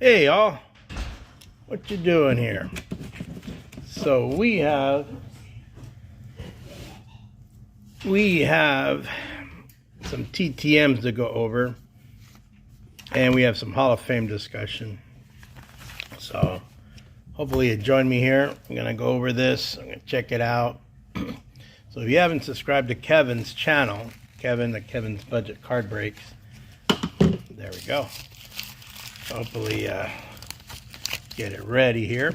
Hey y'all, what you doing here? So we have some TTMs to go over, and we have some Hall of Fame discussion. So hopefully you join me here. I'm gonna go over this. I'm gonna check it out. So if you haven't subscribed to Kevin's channel, Kevin's Budget Card Breaks, there we go. Hopefully get it ready here.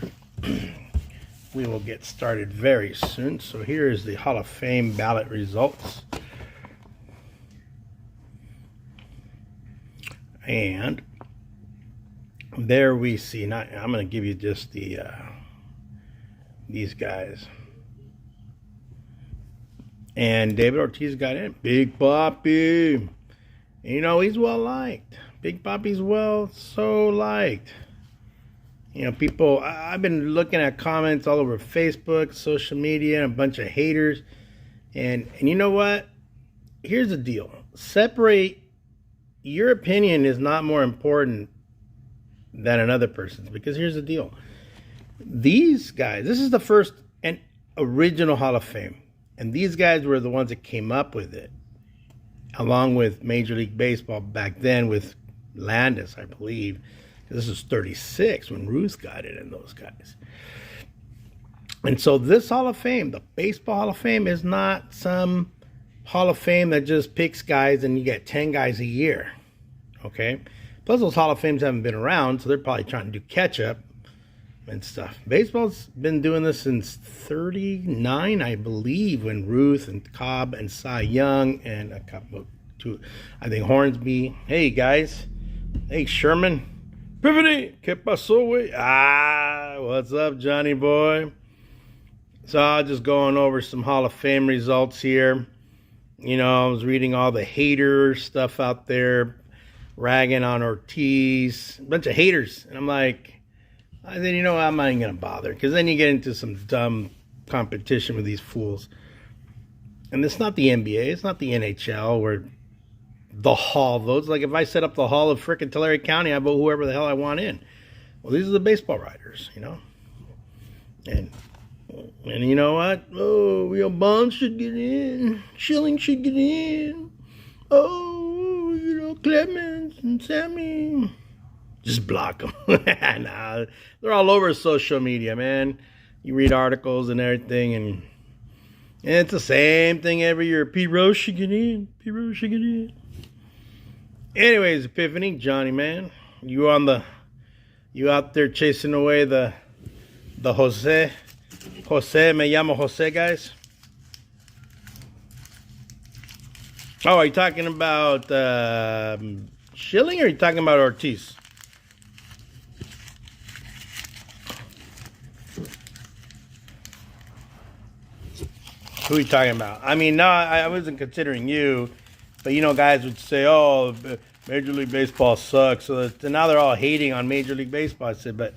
We will get started very soon. So here is the Hall of Fame ballot results. And there we see, I'm going to give you just the these guys. And David Ortiz got in. Big Papi. You know, he's well liked. Big Papi's so liked. You know, people, I've been looking at comments all over Facebook, social media, and a bunch of haters. And you know what? Here's the deal. Separate, your opinion is not more important than another person's. Because here's the deal. These guys, this is the first and original Hall of Fame. And these guys were the ones that came up with it. Along with Major League Baseball back then with Landis, I believe. This was 36 when Ruth got it and those guys. And so this Hall of Fame, the Baseball Hall of Fame, is not some Hall of Fame that just picks guys and you get 10 guys a year. Okay? Plus those Hall of Fames haven't been around, so they're probably trying to do catch up and stuff. Baseball's been doing this since 39, I believe, when Ruth and Cobb and Cy Young and a couple two, I think Hornsby. Hey guys. Hey Sherman. Pivity, ¿qué pasó, güey? What's up, Johnny boy? So I'm just going over some Hall of Fame results here. You know, I was reading all the hater stuff out there, ragging on Ortiz, a bunch of haters. And I'm like, I said, you know what, I'm not even going to bother. Because then you get into some dumb competition with these fools. And it's not the NBA, it's not the NHL where the Hall votes. Like if I set up the Hall of frickin' Tulare County, I vote whoever the hell I want in. Well, these are the baseball writers, you know. And you know what? Oh, Real Bonds should get in. Schilling should get in. Oh, you know, Clemens and Sammy. Just block them. Nah, they're all over social media, man. You read articles and everything, and it's the same thing every year. Pete Rose should get in. Pete Rose should get in. Anyways, Epiphany, Johnny, man, you out there chasing away the Jose me llamo Jose guys. Oh, are you talking about Schilling or are you talking about Ortiz? Who are you talking about? I mean, no, I wasn't considering you. But, you know, guys would say, oh, Major League Baseball sucks. So now they're all hating on Major League Baseball. I said, but,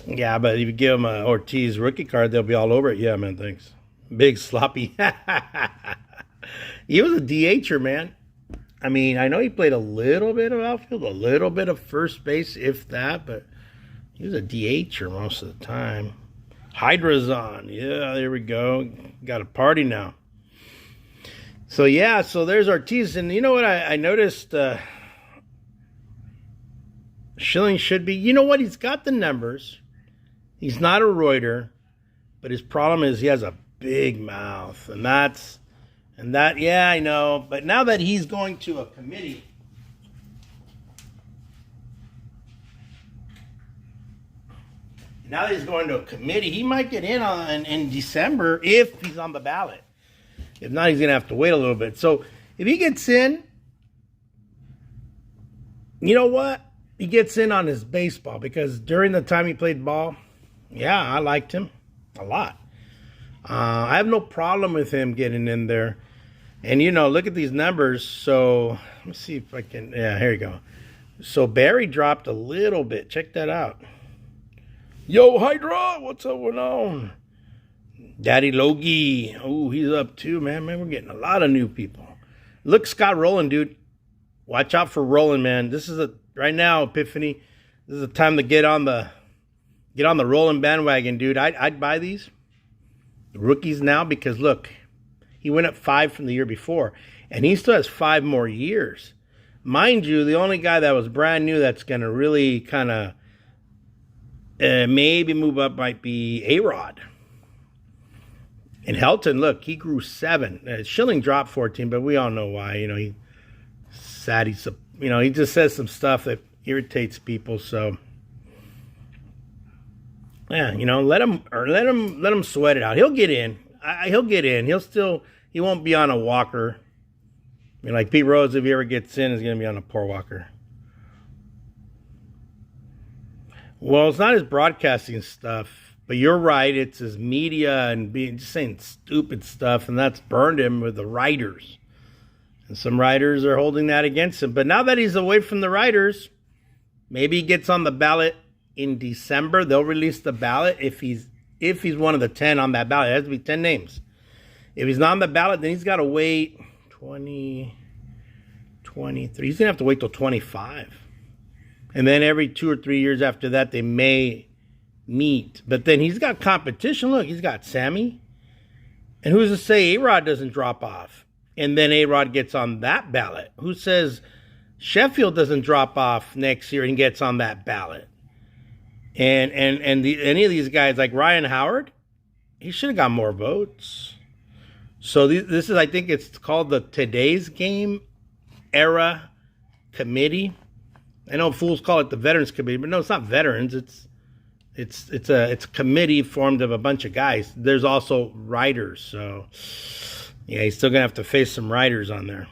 yeah, but if you give them an Ortiz rookie card, they'll be all over it. Yeah, man, thanks. Big sloppy. He was a DHer, man. I mean, I know he played a little bit of outfield, a little bit of first base, if that. But he was a DHer most of the time. Hydra's on. Yeah, there we go. Got a party now. So, yeah, so there's Ortiz. And you know what I noticed? Schilling should be. You know what? He's got the numbers. He's not a Reuter. But his problem is he has a big mouth. And that, yeah, I know. But now that he's going to a committee. He might get in December if he's on the ballot. If not, he's going to have to wait a little bit. So, if he gets in, you know what? He gets in on his baseball. Because during the time he played ball, yeah, I liked him a lot. I have no problem with him getting in there. And, you know, look at these numbers. So, let me see if I can. Yeah, here you go. So, Barry dropped a little bit. Check that out. Yo, Hydra, what's going on? Daddy Logie. Oh, he's up too, man. Man, we're getting a lot of new people. Look, Scott Rowland, dude. Watch out for Rowland, man. This is right now, Epiphany, this is the time to get on the rolling bandwagon, dude. I'd buy these rookies now because look, he went up 5 from the year before, and he still has 5 more years. Mind you, the only guy that was brand new that's going to really kind of maybe move up might be A-Rod. And Helton, look, he grew 7. Schilling dropped 14, but we all know why. You know, he just says some stuff that irritates people. So, yeah, you know, let him sweat it out. He'll get in. He'll get in. He won't be on a walker. I mean, like Pete Rose, if he ever gets in, is going to be on a poor walker. Well, it's not his broadcasting stuff, but you're right. It's his media and just saying stupid stuff, and that's burned him with the writers. And some writers are holding that against him. But now that he's away from the writers, maybe he gets on the ballot in December. They'll release the ballot if he's one of the 10 on that ballot. It has to be 10 names. If he's not on the ballot, then he's got to wait 20, 23. He's going to have to wait till 25. And then every 2 or 3 years after that, they may meet. But then he's got competition. Look, he's got Sammy. And who's to say A-Rod doesn't drop off? And then A-Rod gets on that ballot. Who says Sheffield doesn't drop off next year and gets on that ballot? And any of these guys, like Ryan Howard, he should have got more votes. So this is, I think it's called the Today's Game Era Committee. I know fools call it the Veterans Committee, but no, it's not veterans. It's a committee formed of a bunch of guys. There's also writers, so yeah, he's still gonna have to face some writers on there.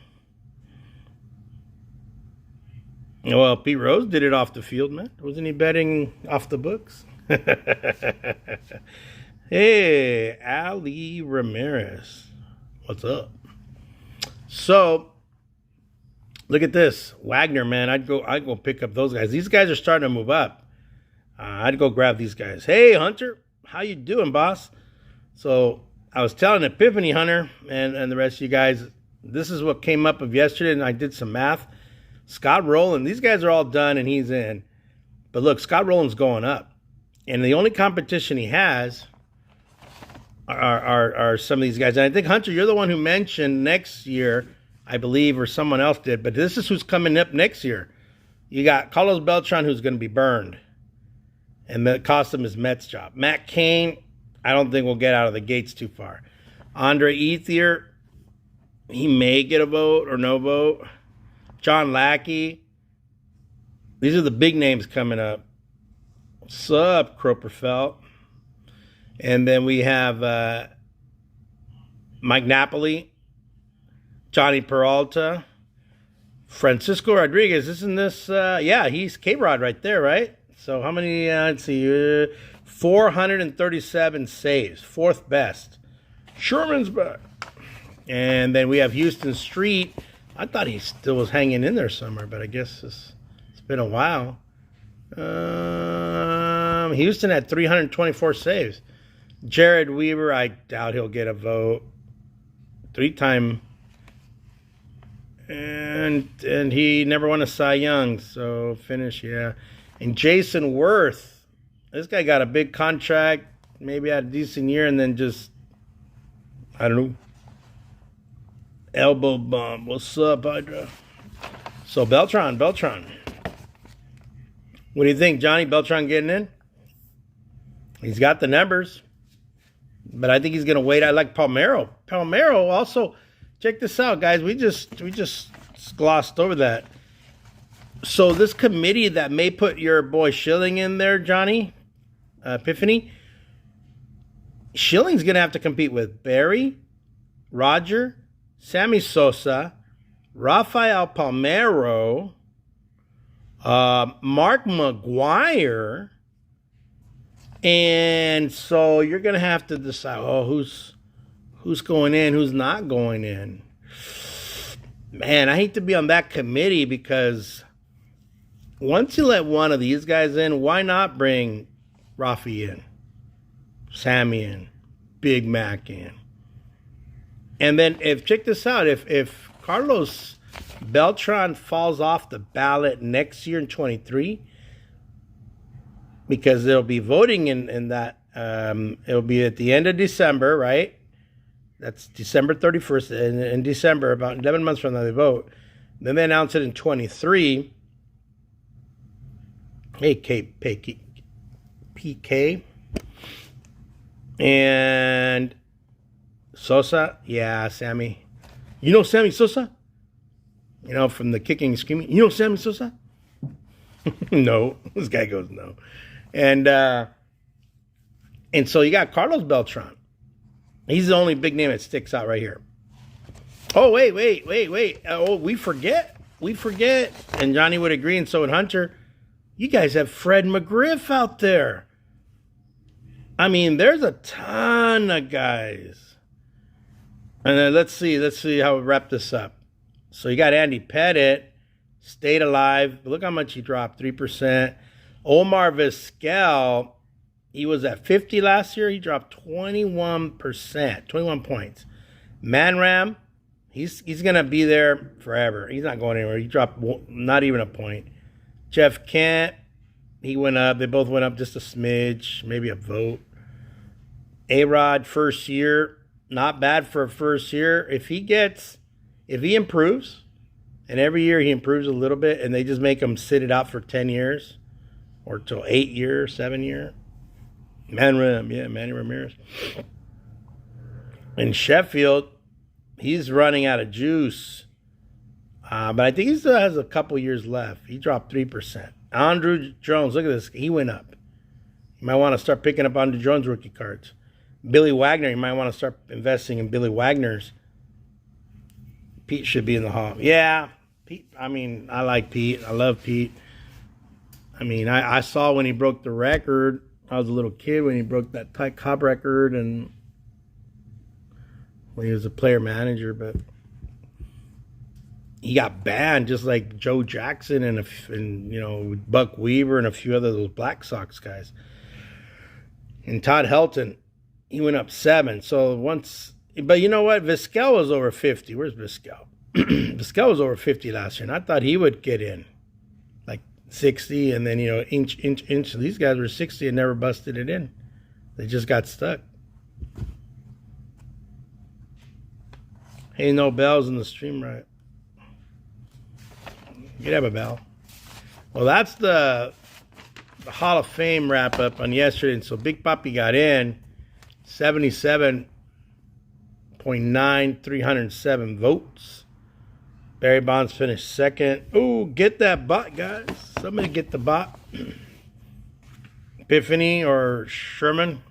Well, Pete Rose did it off the field, man. Wasn't he betting off the books? Hey, Ali Ramirez, what's up? So, look at this. Wagner, man, I'd go pick up those guys. These guys are starting to move up. I'd go grab these guys. Hey, Hunter, how you doing, boss? So I was telling Epiphany Hunter and the rest of you guys, this is what came up of yesterday, and I did some math. Scott Rowland, these guys are all done, and he's in. But look, Scott Rowland's going up. And the only competition he has are some of these guys. And I think, Hunter, you're the one who mentioned next year, I believe, or someone else did, but this is who's coming up next year. You got Carlos Beltran, who's going to be burned, and that cost him his Mets job. Matt Cain, I don't think will get out of the gates too far. Andre Ethier, he may get a vote or no vote. John Lackey, these are the big names coming up. What's up, Kroperfelt? And then we have Mike Napoli, Johnny Peralta, Francisco Rodriguez. Isn't this? Yeah, he's K-Rod right there, right? So how many? Let's see, 437 saves, 4th best. Sherman's back. And then we have Houston Street. I thought he still was hanging in there somewhere, but I guess it's been a while. Houston had 324 saves. Jared Weaver, I doubt he'll get a vote. 3-time. And he never won a Cy Young, so finish, yeah. And Jason Worth, this guy got a big contract, maybe had a decent year, and then just, I don't know, elbow bump. What's up, Hydra? So Beltran. What do you think, Johnny? Beltran getting in? He's got the numbers, but I think he's going to wait. I like Palmeiro. Palmeiro also, check this out, guys. We just glossed over that. So this committee that may put your boy Schilling in there, Johnny, Epiphany, Schilling's going to have to compete with Barry, Roger, Sammy Sosa, Rafael Palmeiro, Mark McGuire, and so you're going to have to decide, who's going in, who's not going in. Man, I hate to be on that committee because once you let one of these guys in, why not bring Rafi in, Sammy in, Big Mac in? And then check this out, if Carlos Beltran falls off the ballot next year in 23 because they'll be voting in that. It'll be at the end of December, right? That's December 31st. In December, about 11 months from now, they vote. Then they announce it in 23. Hey, PK. And Sosa. Yeah, Sammy. You know Sammy Sosa? You know, from the Kicking and Screaming. You know Sammy Sosa? No. This guy goes, no. And so you got Carlos Beltran. He's the only big name that sticks out right here. Oh, wait. Oh, we forget. And Johnny would agree, and so would Hunter. You guys have Fred McGriff out there. I mean, there's a ton of guys. And then let's see how we wrap this up. So you got Andy Pettit, stayed alive. Look how much he dropped, 3%. Omar Vizquel, he was at 50 last year. He dropped 21%, 21 points. Manram, he's going to be there forever. He's not going anywhere. He dropped not even a point. Jeff Kent, he went up. They both went up just a smidge, maybe a vote. A-Rod, first year, not bad for a first year. If he improves, and every year he improves a little bit, and they just make him sit it out for 10 years, or till 8 years, 7 years. Manny Ramirez. In Sheffield, he's running out of juice. But I think he still has a couple years left. He dropped 3%. Andrew Jones, look at this. He went up. You might want to start picking up Andrew Jones rookie cards. Billy Wagner, you might want to start investing in Billy Wagner's. Pete should be in the hall. Yeah, Pete. I mean, I like Pete. I love Pete. I mean, I saw when he broke the record. I was a little kid when he broke that Ty Cobb record and when he was a player manager, but he got banned just like Joe Jackson and you know, Buck Weaver and a few other those Black Sox guys. And Todd Helton, he went up 7. So once, but you know what? Vizquel was over 50. Where's Vizquel? Vizquel was over 50 last year, and I thought he would get in like 60, and then, you know, inch. These guys were 60 and never busted it in. They just got stuck. Hey, no bells in the stream, right? You'd have a bell. Well, that's the Hall of Fame wrap up on yesterday. And so Big Papi got in 77.9, 307 votes. Barry Bonds finished second. Ooh, get that bot, guys. Somebody get the bot. Epiphany or Sherman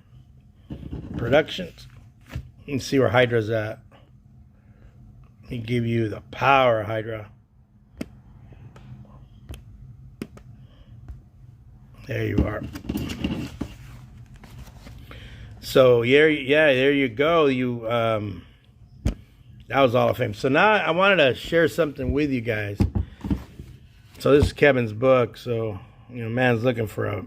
Productions. You can see where Hydra's at. He give you the power, Hydra. There you are. So yeah, there you go. That was Hall of Fame. So now I wanted to share something with you guys. So this is Kevin's book. So, you know, man's looking for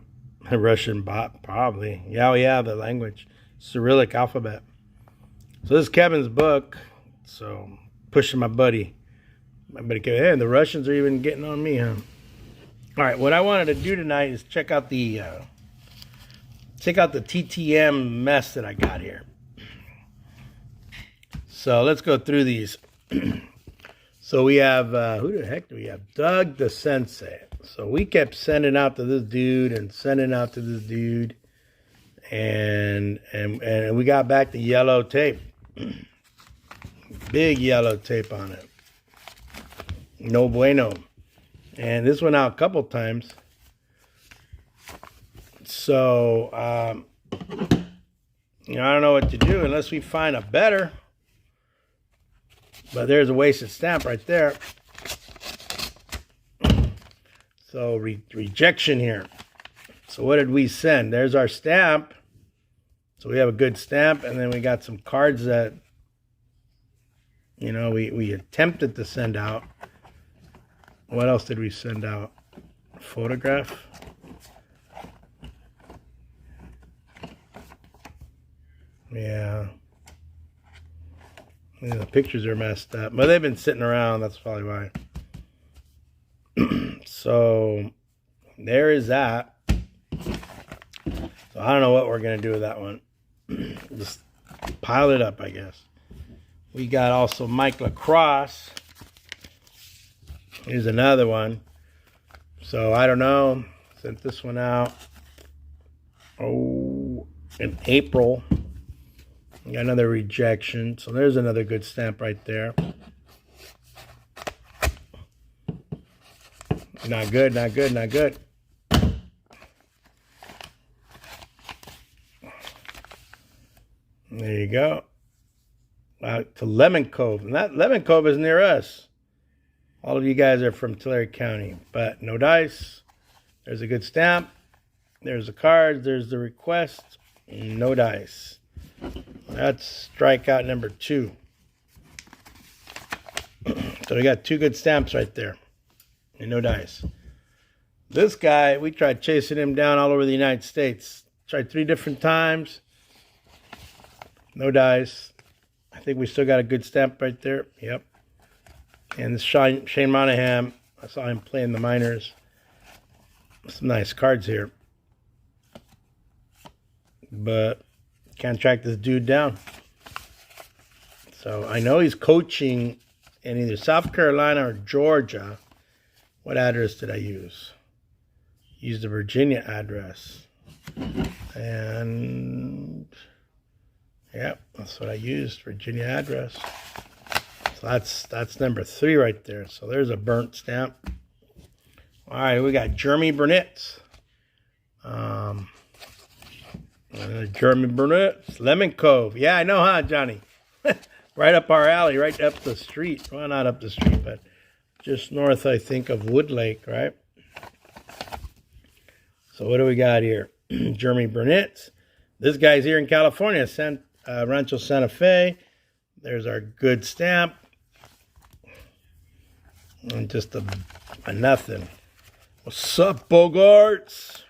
a Russian bot, probably. Yeah, the language, Cyrillic alphabet. So this is Kevin's book. So pushing my buddy Kevin. Hey, the Russians are even getting on me, huh? All right, what I wanted to do tonight is check out the TTM mess that I got here. So let's go through these. So we have, who the heck do we have? Doug the Sensei. So we kept sending out to this dude and sending out to this dude. And we got back the yellow tape. Big yellow tape on it. No bueno. And this went out a couple times. So, you know, I don't know what to do unless we find a better. But there's a wasted stamp right there. So, rejection here. So, what did we send? There's our stamp. So, we have a good stamp. And then we got some cards that, you know, we attempted to send out. What else did we send out? A photograph. Yeah. Yeah, the pictures are messed up, but they've been sitting around. That's probably why. So there is that. So I don't know what we're gonna do with that one. Just pile it up, I guess. We got also Mike Lacrosse. Here's another one. So I don't know. Sent this one out. Oh, in April. Got another rejection. So there's another good stamp right there. Not good, not good, not good. There you go. Out to Lemon Cove. And that Lemon Cove is near us. All of you guys are from Tulare County. But no dice. There's a good stamp. There's the cards. There's the request. No dice. That's strikeout number 2. So we got 2 good stamps right there. And no dice. This guy, we tried chasing him down all over the United States. Tried 3 different times. No dice. I think we still got a good stamp right there. Yep. And this Shane Monahan, I saw him play in the minors. Some nice cards here. But can't track this dude down. So I know he's coaching in either South Carolina or Georgia. What address did I use? Use the Virginia address. And yep, that's what I used, Virginia address. So that's number 3 right there. So there's a burnt stamp. All right, we got Jeremy Burnett. Jeremy Burnett, Lemon Cove. Yeah, I know, huh, Johnny? Right up our alley, right up the street. Well, not up the street, but just north, I think, of Wood Lake, right? So what do we got here? Jeremy Burnett. This guy's here in California, Rancho Santa Fe. There's our good stamp. And just a nothing. What's up, Bogarts?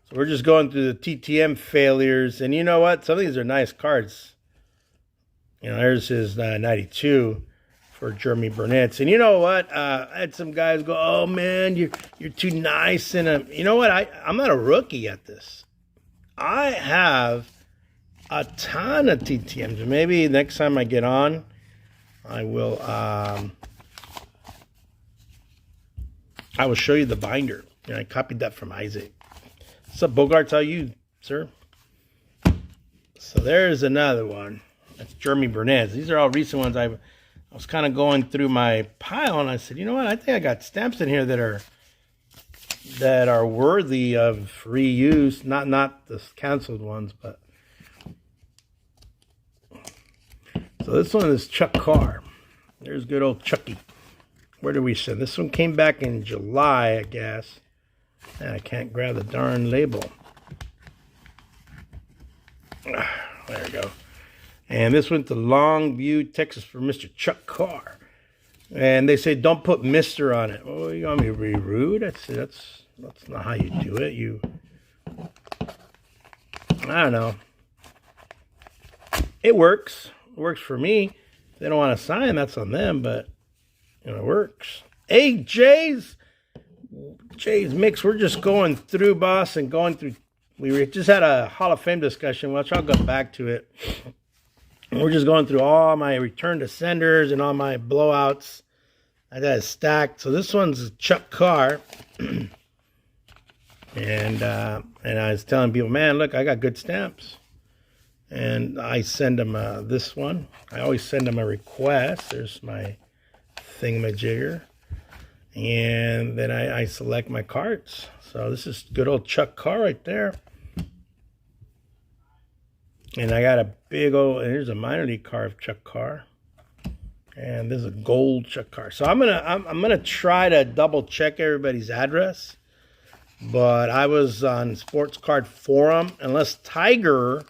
So we're just going through the TTM failures. And you know what? Some of these are nice cards. You know, there's his 92 for Jeremy Burnett. And you know what? I had some guys go, oh, man, you're too nice. And you know what? I'm not a rookie at this. I have a ton of TTMs. Maybe next time I get on, I will show you the binder. You know, I copied that from Isaac. What's up, Bogarts? How you, sir? So there's another one. That's Jeremy Burnett. These are all recent ones. I was kind of going through my pile, and I said, you know what? I think I got stamps in here that are worthy of reuse. Not the canceled ones, but so this one is Chuck Carr. There's good old Chucky. Where did we send? This one came back in July, I guess. And I can't grab the darn label. There we go. And this went to Longview, Texas for Mr. Chuck Carr. And they say, don't put Mr. on it. Oh, you want me to be rude? That's not how you do it. I don't know. It works. It works for me. If they don't want to sign, that's on them, but you know, it works. Hey, Jay's Mix. We're just going through, boss, and going through. We just had a Hall of Fame discussion, which I'll go back to it. We're just going through all my return to senders and all my blowouts. I got it stacked. So this one's Chuck Carr. And I was telling people, man, look, I got good stamps. And I send them this one. I always send them a request. There's my thingamajigger. And then I select my cards. So this is good old Chuck Carr right there. And I got a big old, and here's a minor league card of Chuck Carr. And this is a gold Chuck Carr. So I'm gonna try to double check everybody's address. But I was on Sports Card Forum. Unless Tiger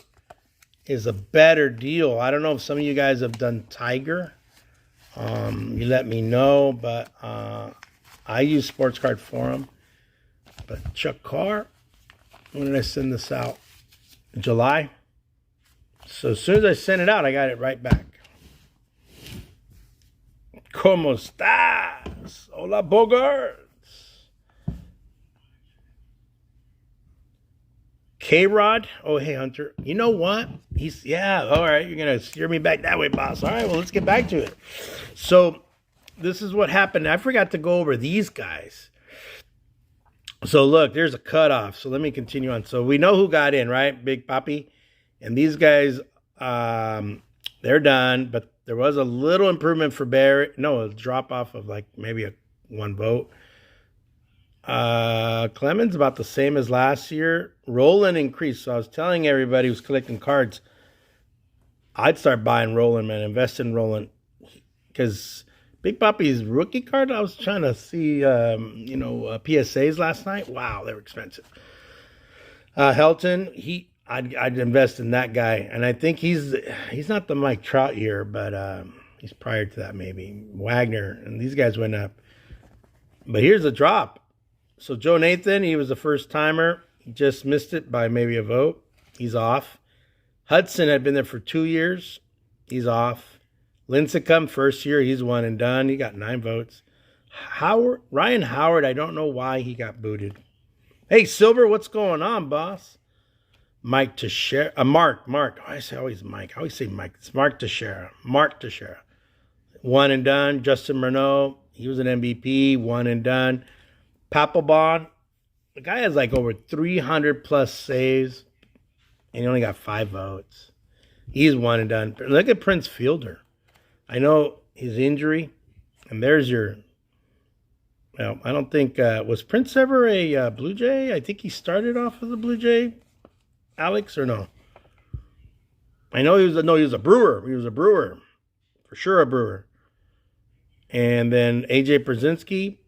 is a better deal. I don't know if some of you guys have done Tiger. You let me know. But I use Sports Card Forum. But Chuck Carr, when did I send this out? July. So as soon as I sent it out, I got it right back. ¿Cómo estás? Hola, Bogarts. K-Rod. Oh, hey, Hunter. You know what? All right. You're going to steer me back that way, boss. All right, well, let's get back to it. So, this is what happened. I forgot to go over these guys. So, look, there's a cutoff. So, let me continue on. So, we know who got in, right? Big Papi. And these guys, they're done. But there was a little improvement for Barrett. No, a drop off of like maybe one vote. Clemens about the same as last year. Roland increased. So I was telling everybody who's collecting cards, I'd start buying Roland, man. Invest in Roland. Because Big Papi's rookie card, I was trying to see, PSAs last night. Wow, they were expensive. Helton, I'd invest in that guy. And I think he's not the Mike Trout year, but he's prior to that maybe. Wagner, and these guys went up. But here's a drop. So Joe Nathan, he was a first-timer. He just missed it by maybe a vote. He's off. Hudson had been there for 2 years. He's off. Lincecum, first year, he's one and done. He got 9 votes. Ryan Howard, I don't know why he got booted. Hey, Silver, what's going on, boss? Mike Teixeira. Mark. I say always Mike. I always say Mike. It's Mark Teixeira. One and done. Justin Renault, he was an MVP. One and done. Papelbon, the guy has like over 300 plus saves, and he only got 5 votes. He's one and done. Look at Prince Fielder. I know his injury, and there's your. Well, I don't think was Prince ever a Blue Jay? I think he started off as a Blue Jay. Alex, or no? I know he was a Brewer. He was a Brewer, for sure a Brewer. And then AJ Brzezinski.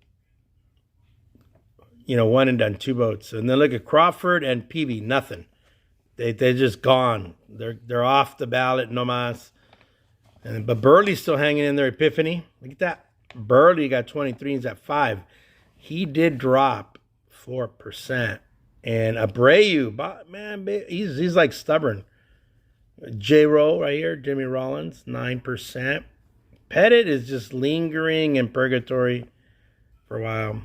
One and done, 2 votes. And then look at Crawford and Peavy, nothing. They're just gone. They're off the ballot, no mas. But Burley's still hanging in there, Epiphany. Look at that. Burley got 23, he's at 5. He did drop 4%. And Abreu, man, he's like stubborn. J-Roll right here, Jimmy Rollins, 9%. Pettit is just lingering in purgatory for a while.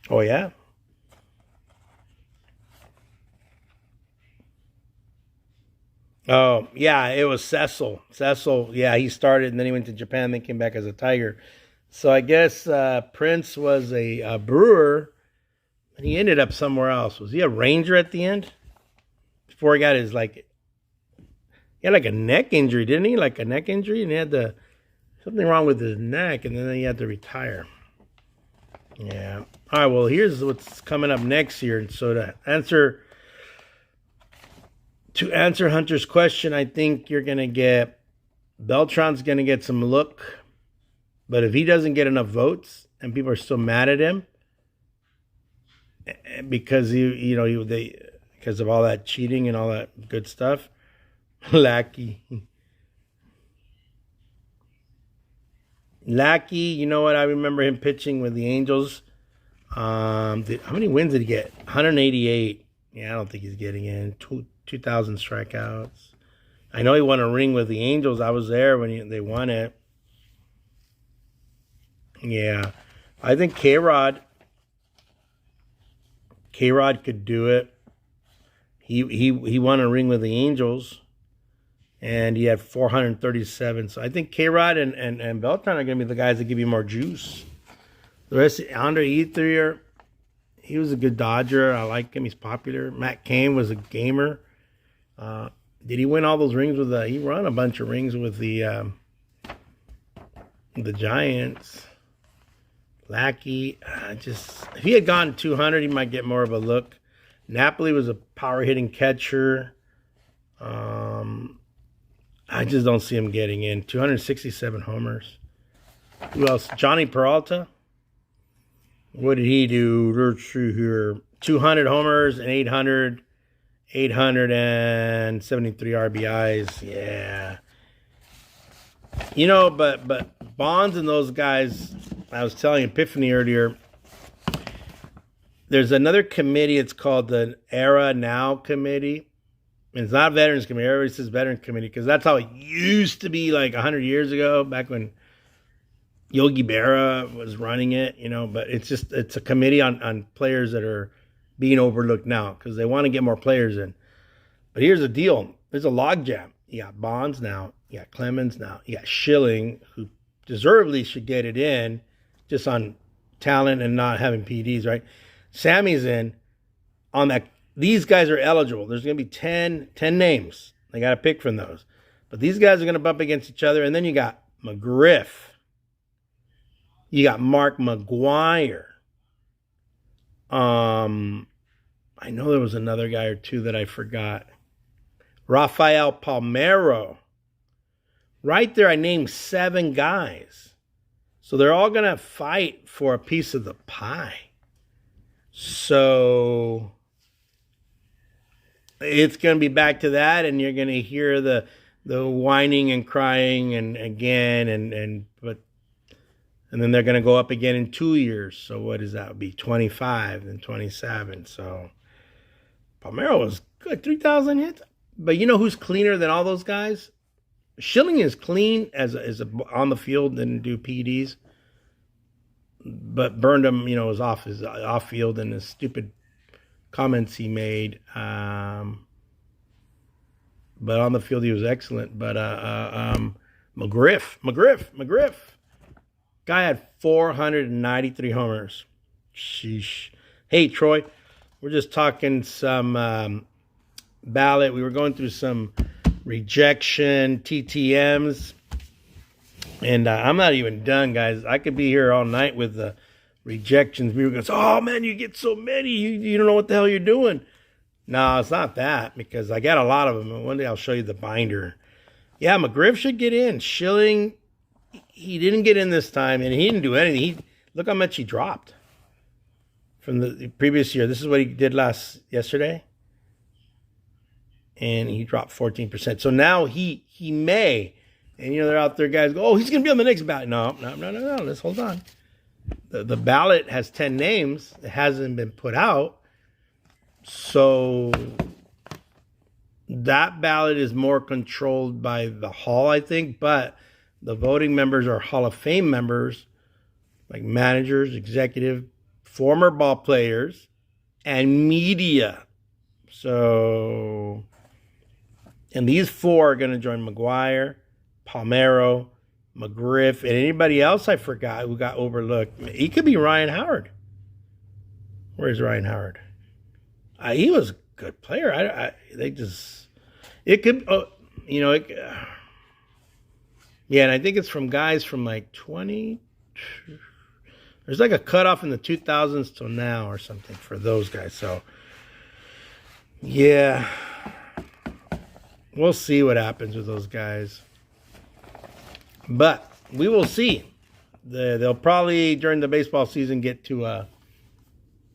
Oh, yeah? Oh, yeah, it was Cecil. Cecil, yeah, he started and then he went to Japan, then came back as a Tiger. So I guess Prince was a Brewer, and he ended up somewhere else. Was he a Ranger at the end? Before he got his, he had like a neck injury, didn't he? Like a neck injury, and he had something wrong with his neck, and then he had to retire. Yeah. All right, well, here's what's coming up next year. So to answer Hunter's question, I think you're going to get Beltran's going to get some look. But if he doesn't get enough votes and people are still mad at him because because of all that cheating and all that good stuff, Lackey, you know what? I remember him pitching with the Angels. How many wins did he get? 188. Yeah, I don't think he's getting in. 2,000 strikeouts. I know he won a ring with the Angels. I was there when they won it. Yeah, I think K-Rod could do it. He won a ring with the Angels, and he had 437. So I think K-Rod and Beltran are going to be the guys that give you more juice. The rest, Andre Ethier, he was a good Dodger. I like him. He's popular. Matt Cain was a gamer. Did he win all those rings with he won a bunch of rings with the Giants. Lackey, if he had gone 200, he might get more of a look. Napoli was a power hitting catcher. I just don't see him getting in. 267 homers. Who else? Johnny Peralta. What did he do? Let's see here. 200 homers and 873 RBIs. Yeah. But Bonds and those guys, I was telling Epiphany earlier, there's another committee. It's called the Era Now Committee. And it's not Veterans Committee. Everybody says Veterans Committee because that's how it used to be like 100 years ago, back when Yogi Berra was running it, but it's a committee on players that are being overlooked now because they want to get more players in. But here's the deal. There's a logjam. You got Bonds now. You got Clemens now. You got Schilling, who deservedly should get it in just on talent and not having PDs, right? Sammy's in on that. These guys are eligible. There's going to be 10 names. They got to pick from those. But these guys are going to bump against each other. And then you got McGriff. You got Mark McGwire. I know there was another guy or two that I forgot. Rafael Palmeiro. Right there, I named 7 guys. So they're all going to fight for a piece of the pie. So it's going to be back to that, and you're going to hear the whining and crying and again, and then they're going to go up again in 2 years. So what does that be? 25 and 27. So Palmeiro was good, 3,000 hits. But you know who's cleaner than all those guys? Schilling is clean as a on the field, didn't do PDs, but burned him. Was off field and the stupid comments he made. But on the field he was excellent. But McGriff, guy had 493 homers. Sheesh. Hey Troy, we're just talking some Ballot. We were going through some rejection TTMs, and I'm not even done, guys. I could be here all night with the rejections. We were going to say, oh man, you get so many, you don't know what the hell you're doing. No, it's not that, because I got a lot of them, and one day I'll show you the binder. Yeah, McGriff should get in. Schilling, he didn't get in this time, and he didn't do anything. Look how much he dropped from the previous year. This is what he did yesterday. And he dropped 14%. So now he may, and they're out there, guys go, oh, he's going to be on the next ballot. No. Let's hold on. The ballot has 10 names. It hasn't been put out. So that ballot is more controlled by the Hall, I think. But the voting members are Hall of Fame members, like managers, executive, former ball players, and media. So... and these 4 are going to join McGwire, Palmeiro, McGriff, and anybody else I forgot who got overlooked. He could be Ryan Howard. Where's Ryan Howard? He was a good player. It could, yeah, and I think it's from guys from like 20. There's like a cutoff in the 2000s till now or something for those guys. So, yeah. We'll see what happens with those guys. But we will see. They'll probably, during the baseball season, get to,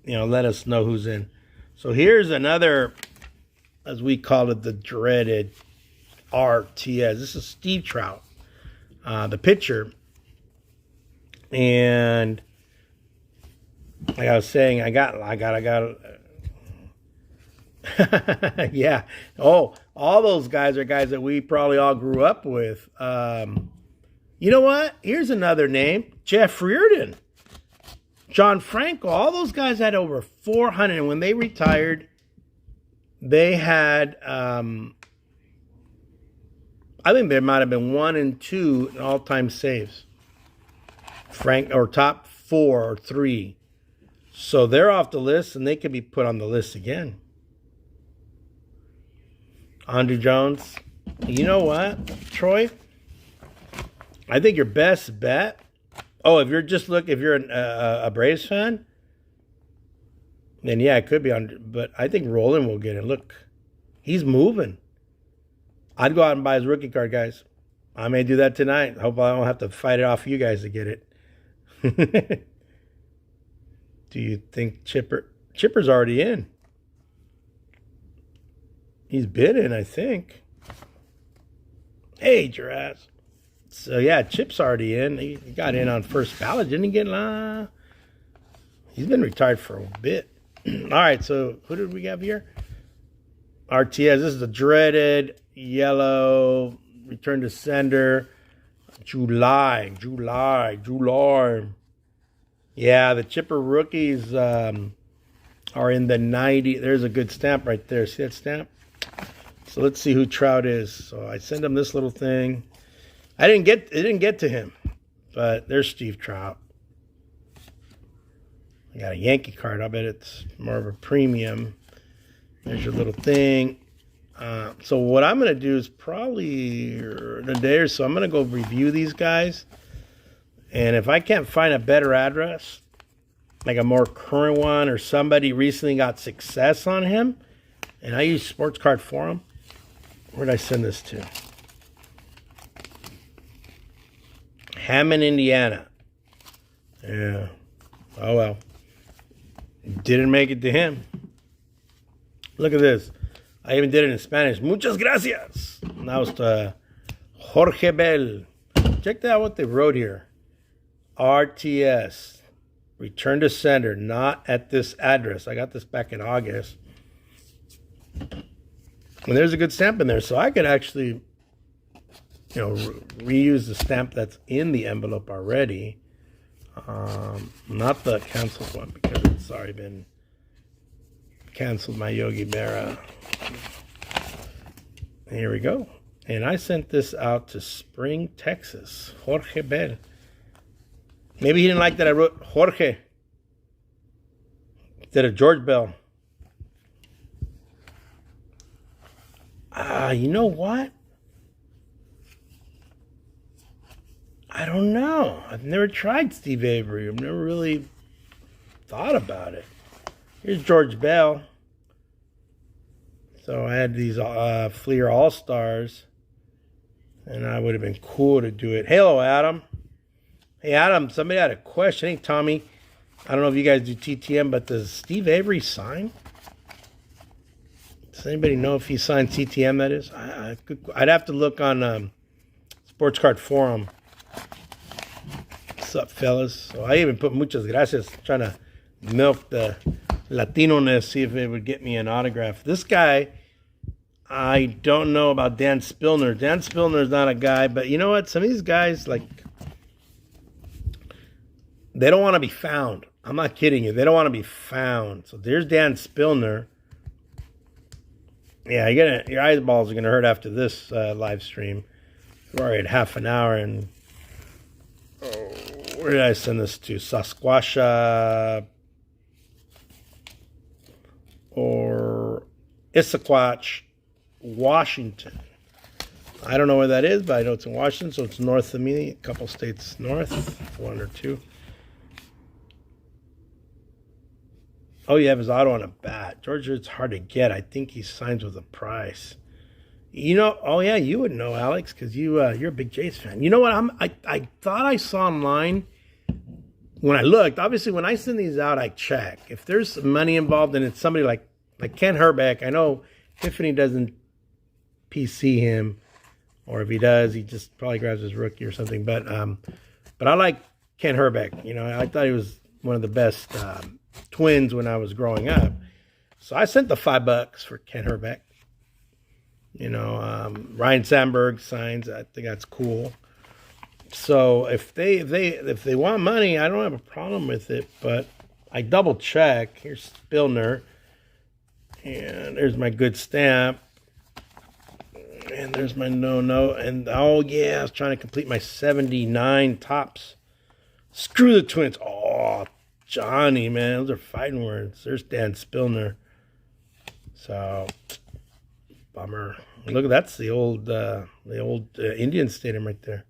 let us know who's in. So here's another, as we call it, the dreaded RTS. This is Steve Trout, the pitcher. And like I was saying, I got yeah. Oh, all those guys are guys that we probably all grew up with. You know what? Here's another name. Jeff Reardon. John Franco. All those guys had over 400. And when they retired, they had, I think there might have been 1 and 2 in all-time saves. Or top 4 or 3. So they're off the list, and they could be put on the list again. Andrew Jones. You know what, Troy? I think your best bet. Oh, if you're a Braves fan, then yeah, it could be on. But I think Roland will get it. Look, he's moving. I'd go out and buy his rookie card, guys. I may do that tonight. Hope I don't have to fight it off you guys to get it. Do you think Chipper's already in? He's been in, I think. Hey, Jurass. So, yeah, Chip's already in. He got in on first ballot. Didn't he get... He's been retired for a bit. All right, so who did we have here? RTS. This is the dreaded yellow return to sender. July. Yeah, the chipper rookies are in the 90. There's a good stamp right there. See that stamp? So let's see who Trout is. So I send him this little thing. It didn't get to him, but there's Steve Trout. I got a Yankee card. I bet it's more of a premium. There's your little thing. So what I'm going to do is probably in a day or so, I'm going to go review these guys. And if I can't find a better address, like a more current one, or somebody recently got success on him, and I use Sports Card Forum, where did I send this to? Hammond, Indiana. Yeah. Oh, well. Didn't make it to him. Look at this. I even did it in Spanish. Muchas gracias. And that was to Jorge Bell. Check out what they wrote here. RTS. Return to sender. Not at this address. I got this back in August. And there's a good stamp in there. So I could actually, reuse the stamp that's in the envelope already. Not the canceled one, because it's already been canceled, my Yogi Berra. Here we go. And I sent this out to Spring, Texas. Jorge Bell. Maybe he didn't like that I wrote Jorge instead of George Bell. You know what? I don't know. I've never tried Steve Avery. I've never really thought about it. Here's George Bell. So I had these Fleer All-Stars. And I would have been cool to do it. Hello, Adam. Hey, Adam, somebody had a question. Hey, Tommy. I don't know if you guys do TTM, but does Steve Avery sign? Does anybody know if he signed TTM, that is? I'd have to look on Sports Card Forum. What's up, fellas? So I even put muchas gracias, trying to milk the Latino-ness, see if it would get me an autograph. This guy, I don't know about Dan Spillner. Dan Spillner is not a guy, but you know what? Some of these guys, like, they don't want to be found. I'm not kidding you. They don't want to be found. So there's Dan Spillner. Yeah, your eyeballs are going to hurt after this live stream. We're already at half an hour, and where did I send this to? Sasquatch or Issaquah, Washington. I don't know where that is, but I know it's in Washington, so it's north of me, a couple states north, one or two. Oh, you have his auto on a bat. Georgia, it's hard to get. I think he signs with a price. Oh yeah, you would know, Alex, because you're a big Jays fan. You know what? I thought I saw online when I looked. Obviously, when I send these out, I check if there's money involved, and it's somebody like Ken Herbeck. I know Tiffany doesn't PC him, or if he does, he just probably grabs his rookie or something. But I like Ken Herbeck. I thought he was one of the best Twins when I was growing up. So I sent the $5 for Ken Herbeck. Ryan Sandberg signs. I think that's cool. So if they want money, I don't have a problem with it. But I double check. Here's Spillner, and there's my good stamp, and there's my no. And oh yeah, I was trying to complete my 79 tops. Screw the Twins. Oh, Johnny, man, those are fighting words. There's Dan Spillner. So, bummer. Look, that's the old Indian Stadium right there.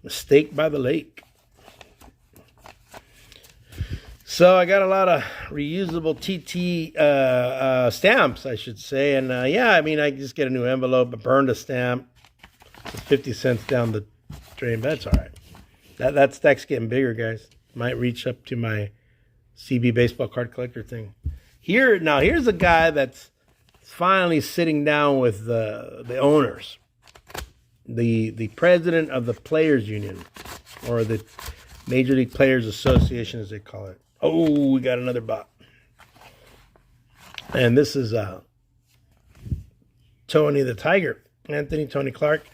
Mistake by the lake. So I got a lot of reusable TT stamps, I should say. And I just get a new envelope, but burned a stamp. It's 50 cents down the drain, but that's all right. That stack's getting bigger, guys. Might reach up to my CB baseball card collector thing. Here's a guy that's finally sitting down with the owners, the president of the Players Union, or the Major League Players Association, as they call it. Oh, we got another bot. And this is Tony the Tiger, Anthony Tony Clark.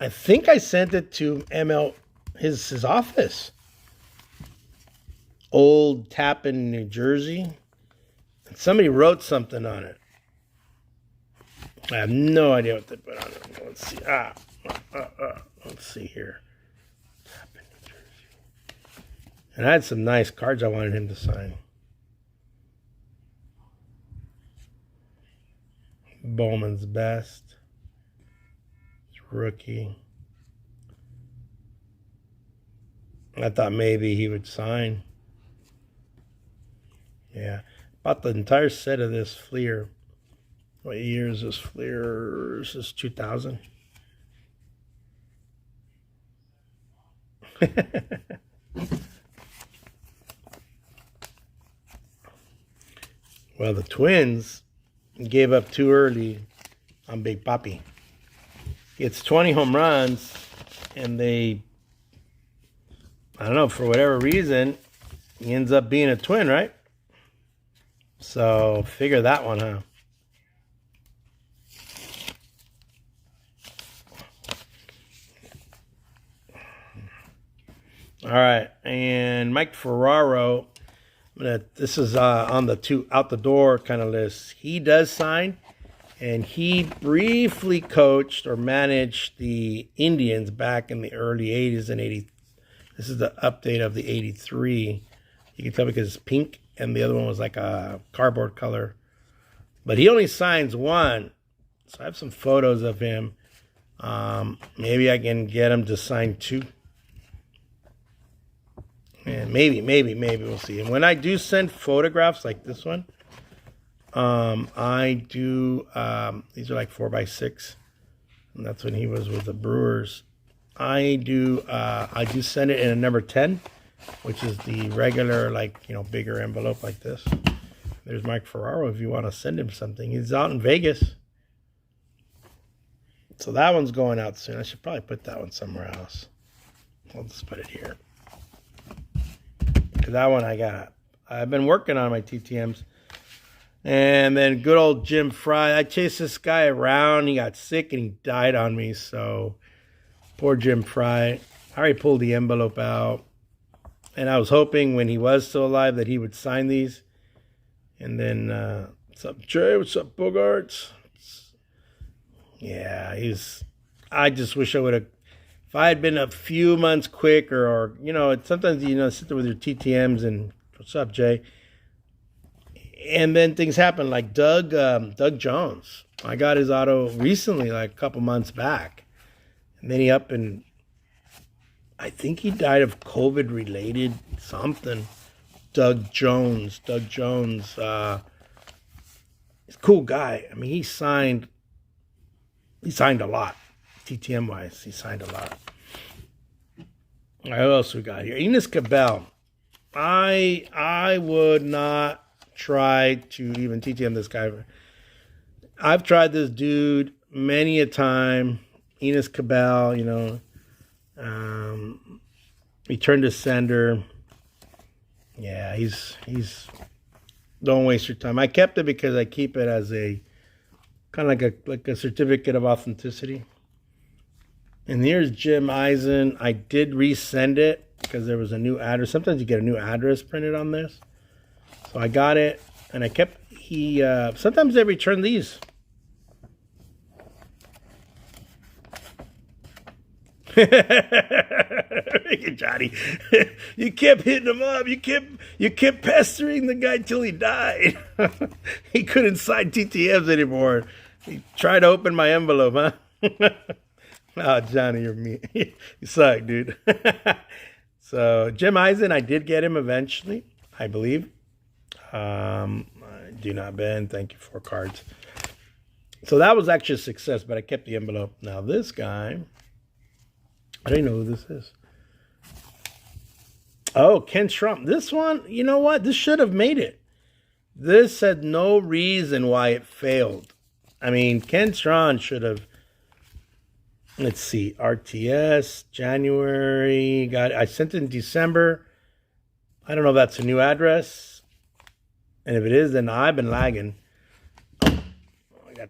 I think I sent it to ML, his office. Old Tappan, New Jersey. And somebody wrote something on it. I have no idea what they put on it. Let's see. Let's see here. Tappan, New Jersey. And I had some nice cards I wanted him to sign. Bowman's Best. Rookie. I thought maybe he would sign. Yeah. Bought the entire set of this Fleer. What year is this Fleer? This is 2000. Well, the Twins gave up too early on Big Papi. It's 20 home runs, and I don't know, for whatever reason, he ends up being a Twin, right? So, figure that one, huh? All right, and Mike Ferraro, this is on the two out the door kind of list. He does sign. And he briefly coached or managed the Indians back in the early 80s and 80. This is the update of the 83. You can tell because it's pink and the other one was like a cardboard color. But he only signs one. So I have some photos of him. Maybe I can get him to sign two. And maybe we'll see. And when I do send photographs like this one, I do, these are like 4x6, and that's when he was with the Brewers. I do send it in a number 10, which is the regular, like, bigger envelope like this. There's Mike Ferraro if you want to send him something. He's out in Vegas. So that one's going out soon. I should probably put that one somewhere else. I'll just put it here. Because that one I've been working on my TTMs. And then good old Jim Fry. I chased this guy around. He got sick and he died on me. So poor Jim Fry. I already pulled the envelope out. And I was hoping when he was still alive that he would sign these. And then, what's up, Jay? What's up, Bogarts? Yeah, I just wish I would have. If I had been a few months quicker, or, sometimes, sit there with your TTMs and, what's up, Jay? And then things happen, like Doug Jones. I got his auto recently, like a couple months back. And then I think he died of COVID-related something. Doug Jones. He's a cool guy. I mean, he signed a lot. TTM-wise, he signed a lot. All right, what else we got here? Enos Cabell. I would not try to even TTM this guy. I've tried this dude many a time. Enos Cabell, return to sender. Yeah, he's don't waste your time. I kept it because I keep it as a kind of like a certificate of authenticity. And here's Jim Eisen. I did resend it because there was a new address. Sometimes you get a new address printed on this. So I got it, and I kept, sometimes they return these. Johnny, you kept hitting him up. You kept pestering the guy till he died. He couldn't sign TTMs anymore. He tried to open my envelope, huh? Oh, Johnny, you're mean. You suck, dude. So Jim Eisen, I did get him eventually, I believe. I do not, Ben. Thank you for cards. So that was actually a success, but I kept the envelope. Now this guy, I don't even know who this is. Oh, Ken Trump. This one, you know what? This should have made it. This had no reason why it failed. I mean, Ken Trump should have. Let's see. RTS, January. I sent it in December. I don't know if that's a new address. And if it is, then I've been lagging.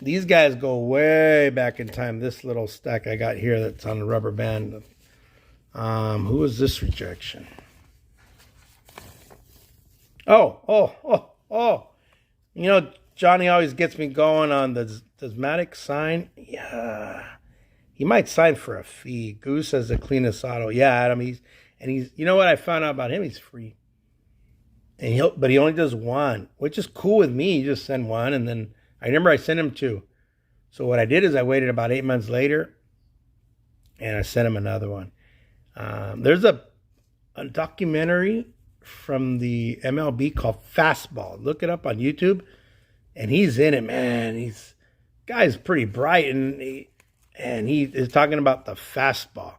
These guys go way back in time. This little stack I got here that's on the rubber band. Who is this rejection? Oh. You know, Johnny always gets me going on the Matic sign. Yeah. He might sign for a fee. Goose has the cleanest auto. Yeah, Adam, he's you know what I found out about him? He's free. But he only does one, which is cool with me. You just send one, and then I remember I sent him two. So what I did is I waited about 8 months later, and I sent him another one. There's a documentary from the MLB called Fastball. Look it up on YouTube, and he's in it, man. Guy's pretty bright, and he is talking about the fastball,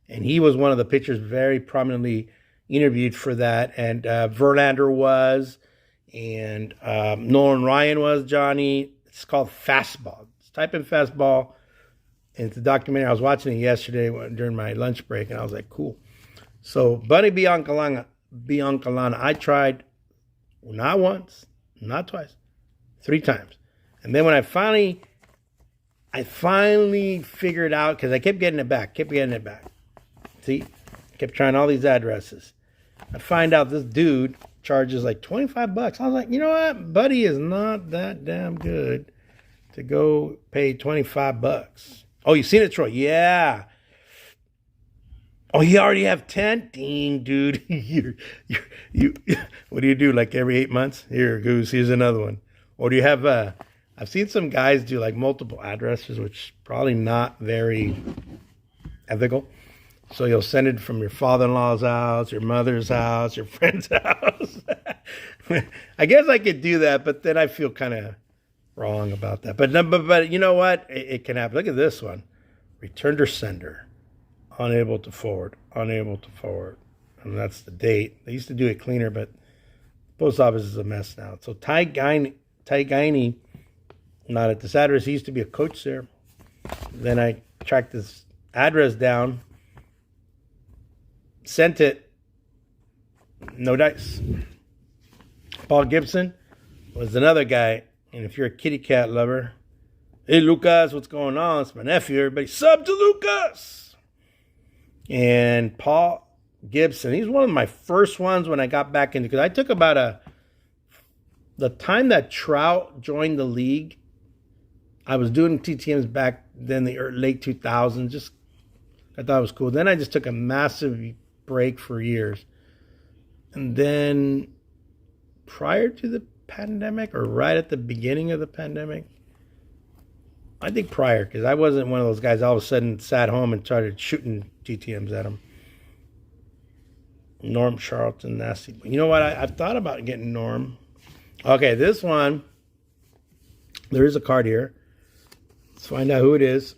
and he was one of the pitchers very prominently interviewed for that, and Verlander was, and Nolan Ryan was, Johnny. It's called Fastball. Just type in Fastball, and it's a documentary. I was watching it yesterday during my lunch break, and I was like, cool. So Buddy Biancalana, I tried not once, not twice, 3 times. And then when I finally figured out, because I kept getting it back. See? Kept trying all these addresses. I find out this dude charges like $25. I was like, you know what? Buddy is not that damn good to go pay $25. Oh, you seen it, Troy? Yeah. Oh, you already have 10? Dang, dude. you what do you do, like every 8 months? Here, Goose, here's another one. Or do you have, I've seen some guys do like multiple addresses, which is probably not very ethical. So you'll send it from your father-in-law's house, your mother's house, your friend's house. I guess I could do that, but then I feel kind of wrong about that. But you know what? It can happen. Look at this one. Returned or sender. Unable to forward. And that's the date. They used to do it cleaner, but the post office is a mess now. So Ty Guiney, not at this address. He used to be a coach there. Then I tracked this address down. Sent it. No dice. Paul Gibson was another guy. And if you're a kitty cat lover, hey, Lucas, what's going on? It's my nephew. Everybody sub to Lucas. And Paul Gibson, he's one of my first ones when I got back into, because I took about the time that Trout joined the league, I was doing TTMs back then, the late 2000s. Just, I thought it was cool. Then I just took a massive break for years. And then prior to the pandemic, or right at the beginning of the pandemic, I think prior, because I wasn't one of those guys all of a sudden sat home and started shooting TTMs at them. Norm Charlton, nasty. You know what? I've thought about getting Norm. Okay, this one, there is a card here. Let's find out who it is.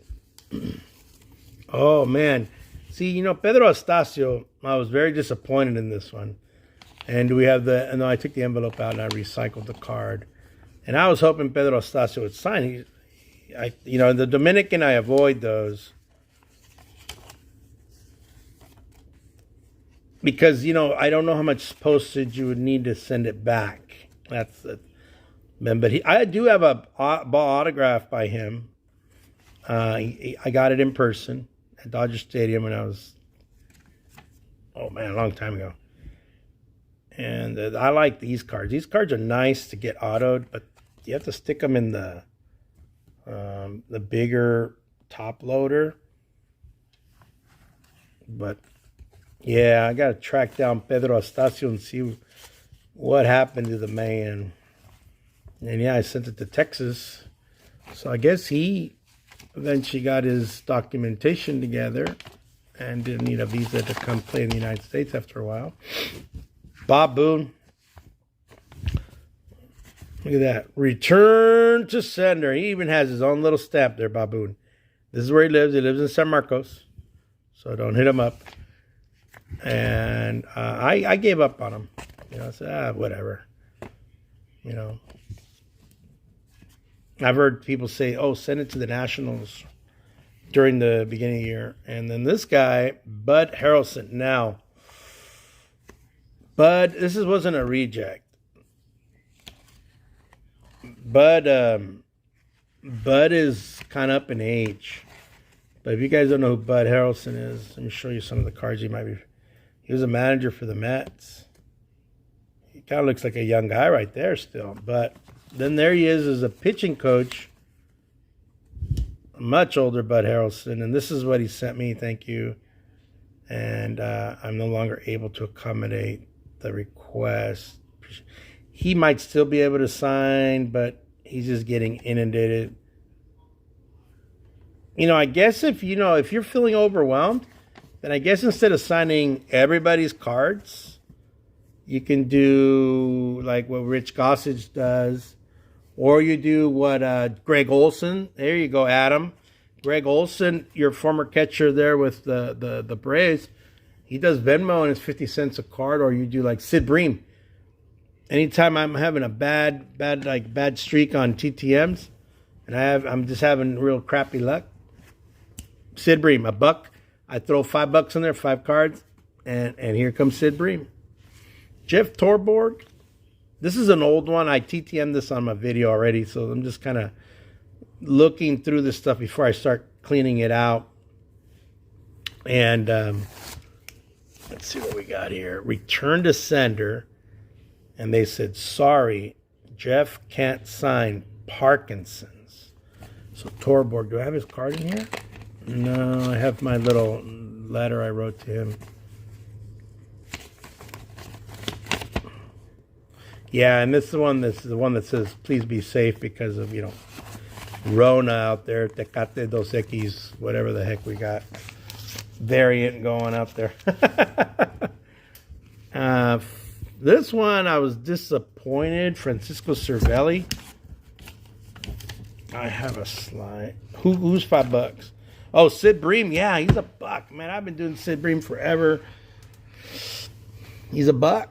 Oh, man. See, you know, Pedro Estacio, I was very disappointed in this one. And we have no, I took the envelope out and I recycled the card. And I was hoping Pedro Estacio would sign. You know, the Dominican, I avoid those. Because, you know, I don't know how much postage you would need to send it back. That's it. But I do have a ball autograph by him. I got it in person at Dodger Stadium when I was, oh man, a long time ago. And I like these cards. These cards are nice to get autoed, but you have to stick them in the bigger top loader. But yeah, I got to track down Pedro Estacio and see what happened to the man. And yeah, I sent it to Texas. So I guess he eventually got his documentation together and didn't need a visa to come play in the United States after a while. Bob Boone. Look at that. Return to sender. He even has his own little stamp there, Bob Boone. This is where he lives. He lives in San Marcos. So don't hit him up. And I gave up on him. You know, I said, whatever. You know. I've heard people say, oh, send it to the Nationals during the beginning of the year. And then this guy, Bud Harrelson. Now, Bud, this wasn't a reject. Bud Bud is kind of up in age. But if you guys don't know who Bud Harrelson is, let me show you some of the cards he might be. He was a manager for the Mets. He kind of looks like a young guy right there still. But then there he is as a pitching coach. A much older Bud Harrelson. And this is what he sent me. Thank you. And I'm no longer able to accommodate the request. He might still be able to sign, but he's just getting inundated. You know, I guess if you're feeling overwhelmed, then I guess instead of signing everybody's cards, you can do like what Rich Gossage does, or you do what Greg Olson. There you go, Adam. Greg Olson, your former catcher there with the Braves, he does Venmo and it's 50 cents a card, or you do like Sid Bream. Anytime I'm having a bad streak on TTMs, and I'm just having real crappy luck, Sid Bream, $1. I throw $5 in there, 5 cards, and here comes Sid Bream. Jeff Torborg. This is an old one. I TTM'd this on my video already, so I'm just kind of looking through this stuff before I start cleaning it out. And let's see what we got here. Return to sender. And they said, sorry, Jeff can't sign Parkinson's. So Torborg, do I have his card in here? No, I have my little letter I wrote to him. Yeah, and this is the one that says, please be safe because of, Rona out there, Tecate Dos Equis, whatever the heck we got. Variant going out there. This one, I was disappointed. Francisco Cervelli. I have a slide. Who's $5? Oh, Sid Bream. Yeah, he's $1. Man, I've been doing Sid Bream forever. He's $1.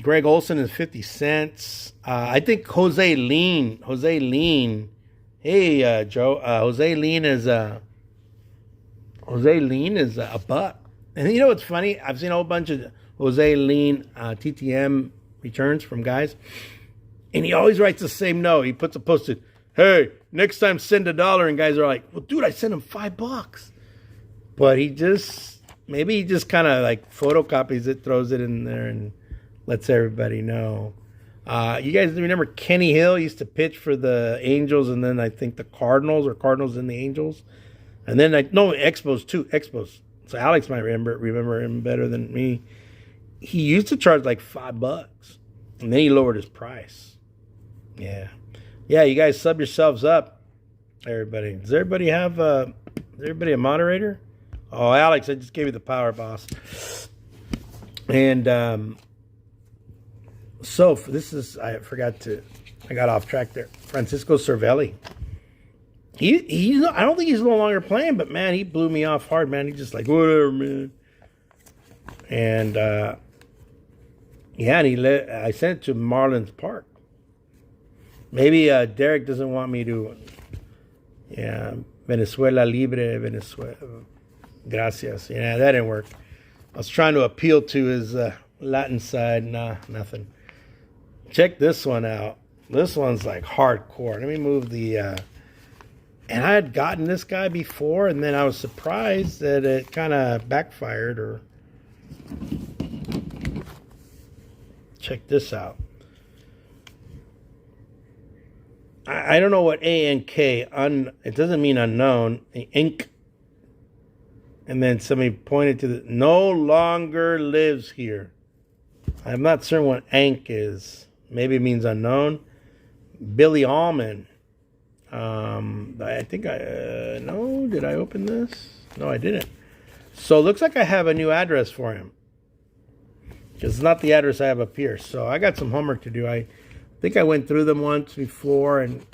Greg Olson is 50 cents. I think Jose Lean. Hey, Joe. Jose Lean is $1. And you know what's funny? I've seen a whole bunch of Jose Lean TTM returns from guys, and he always writes the same note. He puts a post-it, hey, next time send $1, and guys are like, well, dude, I sent him $5. But maybe he just kind of like photocopies it, throws it in there, and lets everybody know. You guys remember Kenny Hill used to pitch for the Angels, and then I think the Cardinals, or Cardinals and the Angels, and then Expos too, Expos. So Alex might remember him better than me. He used to charge like $5, and then he lowered his price. Yeah, you guys sub yourselves up, everybody. Does everybody have is everybody a moderator? Oh, Alex, I just gave you the power, boss. And so this is, I got off track there. Francisco Cervelli. I don't think he's no longer playing, but man, he blew me off hard, man. He's just like, whatever, man. And and I sent it to Marlins Park. Maybe Derek doesn't want me to. Yeah, Venezuela Libre, Venezuela. Gracias. Yeah, that didn't work. I was trying to appeal to his Latin side. Nah, nothing. Check this one out. This one's like hardcore. Let me move the. And I had gotten this guy before, and then I was surprised that it kind of backfired. Or check this out. I don't know what A-N-K, it doesn't mean unknown, ink. And then somebody pointed to no longer lives here. I'm not certain what ank is. Maybe it means unknown. Billy Allman. I think no, did I open this? No, I didn't. So it looks like I have a new address for him. It's not the address I have up here. So I got some homework to do. I think I went through them once before, and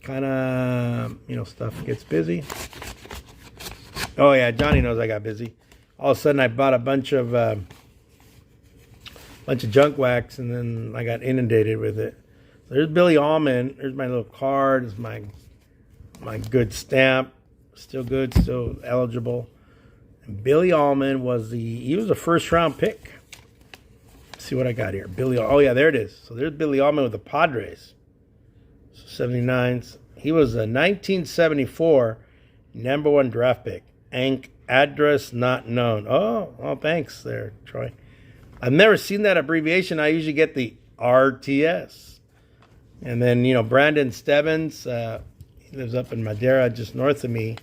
kind of, stuff gets busy. Oh yeah, Johnny knows I got busy. All of a sudden I bought a bunch of junk wax, and then I got inundated with it. So there's Billy Allman. There's my little card. There's my good stamp. Still good, still eligible. And Billy Allman was a first round pick. Let's see what I got here. Oh yeah, there it is. So there's Billy Allman with the Padres. So 79s. He was a 1974 #1 draft pick. Address not known. Oh, thanks there, Troy. I've never seen that abbreviation. I usually get the RTS. And then, Brandon Stebbins, he lives up in Madera, just north of me.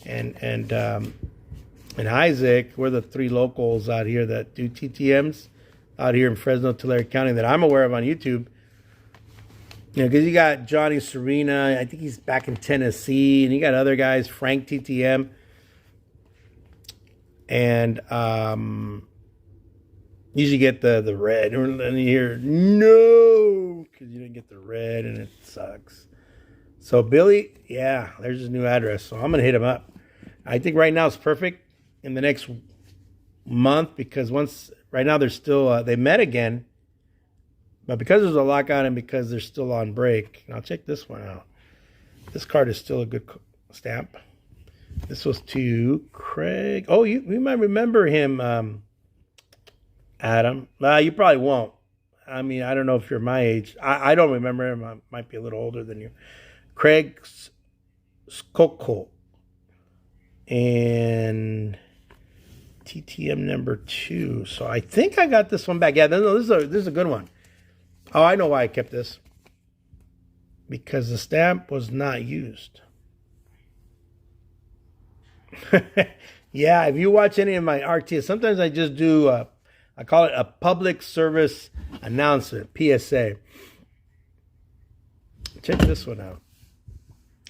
And Isaac, we're the 3 locals out here that do TTMs out here in Fresno, Tulare County that I'm aware of on YouTube. Because you got Johnny Serena, I think he's back in Tennessee, and you got other guys, Frank TTM. And usually get the red, and you hear no, because you didn't get the red, and it sucks. So Billy, yeah, there's his new address. So I'm gonna hit him up. I think right now it's perfect in the next month, because right now they're still they met again, but because there's a lockout and because they're still on break. Now check this one out. This card is still a good stamp. This was to Craig. Oh, you might remember him, Adam. You probably won't. I mean, I don't know if you're my age. I don't remember him. I might be a little older than you. Craig Skoko. And TTM #2. So I think I got this one back. Yeah, no, this is a good one. Oh, I know why I kept this. Because the stamp was not used. Yeah, if you watch any of my RTS, sometimes I just do, I call it a public service announcement, PSA. Check this one out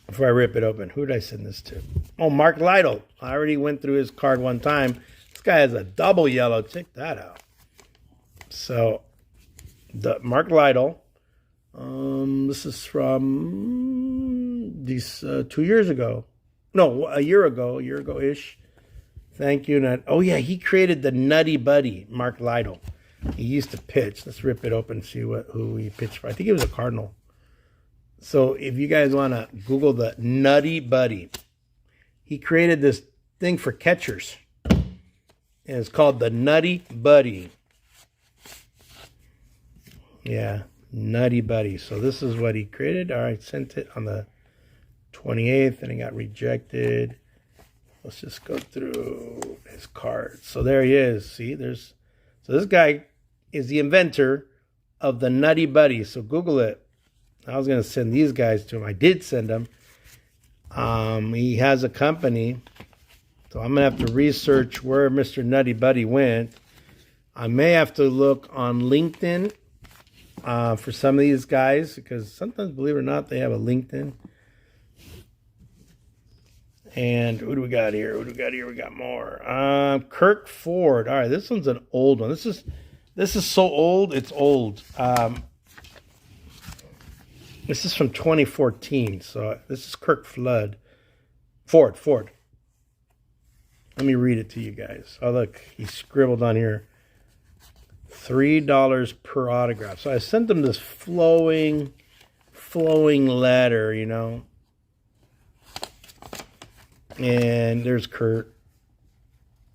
before I rip it open. Who did I send this to? Oh, Mark Lytle. I already went through his card one time. This guy has a double yellow. Check that out. So, the Mark Lytle. This is from these 2 years ago. No, a year ago-ish. Thank you. Oh, yeah, he created the Nutty Buddy, Mark Lytle. He used to pitch. Let's rip it open and see who he pitched for. I think he was a Cardinal. So if you guys want to Google the Nutty Buddy, he created this thing for catchers. And it's called the Nutty Buddy. Yeah, Nutty Buddy. So this is what he created. All right, sent it on the 28th, and it got rejected. Let's just go through his cards. So there he is. See, so this guy is the inventor of the Nutty Buddy. So Google it. I was going to send these guys to him. I did send them. He has a company. So I'm going to have to research where Mr. Nutty Buddy went. I may have to look on LinkedIn for some of these guys, because sometimes, believe it or not, they have a LinkedIn. And who do we got here? We got more. Kirk Ford. All right, this one's an old one. This is so old, it's old. This is from 2014. So this is Kirk Ford. Let me read it to you guys. Oh, look, he scribbled on here, $3 per autograph. So I sent him this flowing letter, And there's Kurt.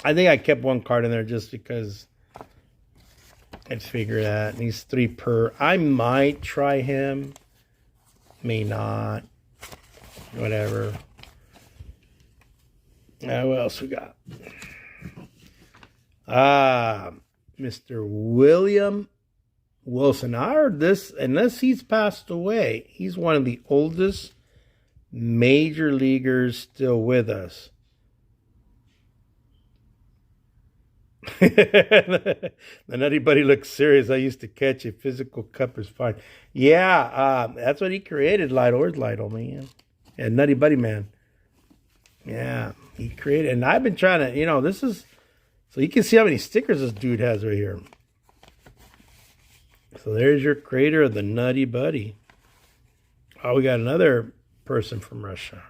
I think I kept one card in there just because I'd figure that. And he's 3 per. I might try him. May not. Whatever. What else we got? Mr. William Wilson. I heard this, unless he's passed away, he's one of the oldest major leaguers still with us. The Nutty Buddy looks serious. I used to catch a physical cup is fine. Yeah, that's what he created. Lytle. Where's Lytle, man? Yeah, Nutty Buddy man. Yeah, he created, and I've been trying to, this is, so you can see how many stickers this dude has right here. So there's your creator of the Nutty Buddy. Oh, we got another person from Russia.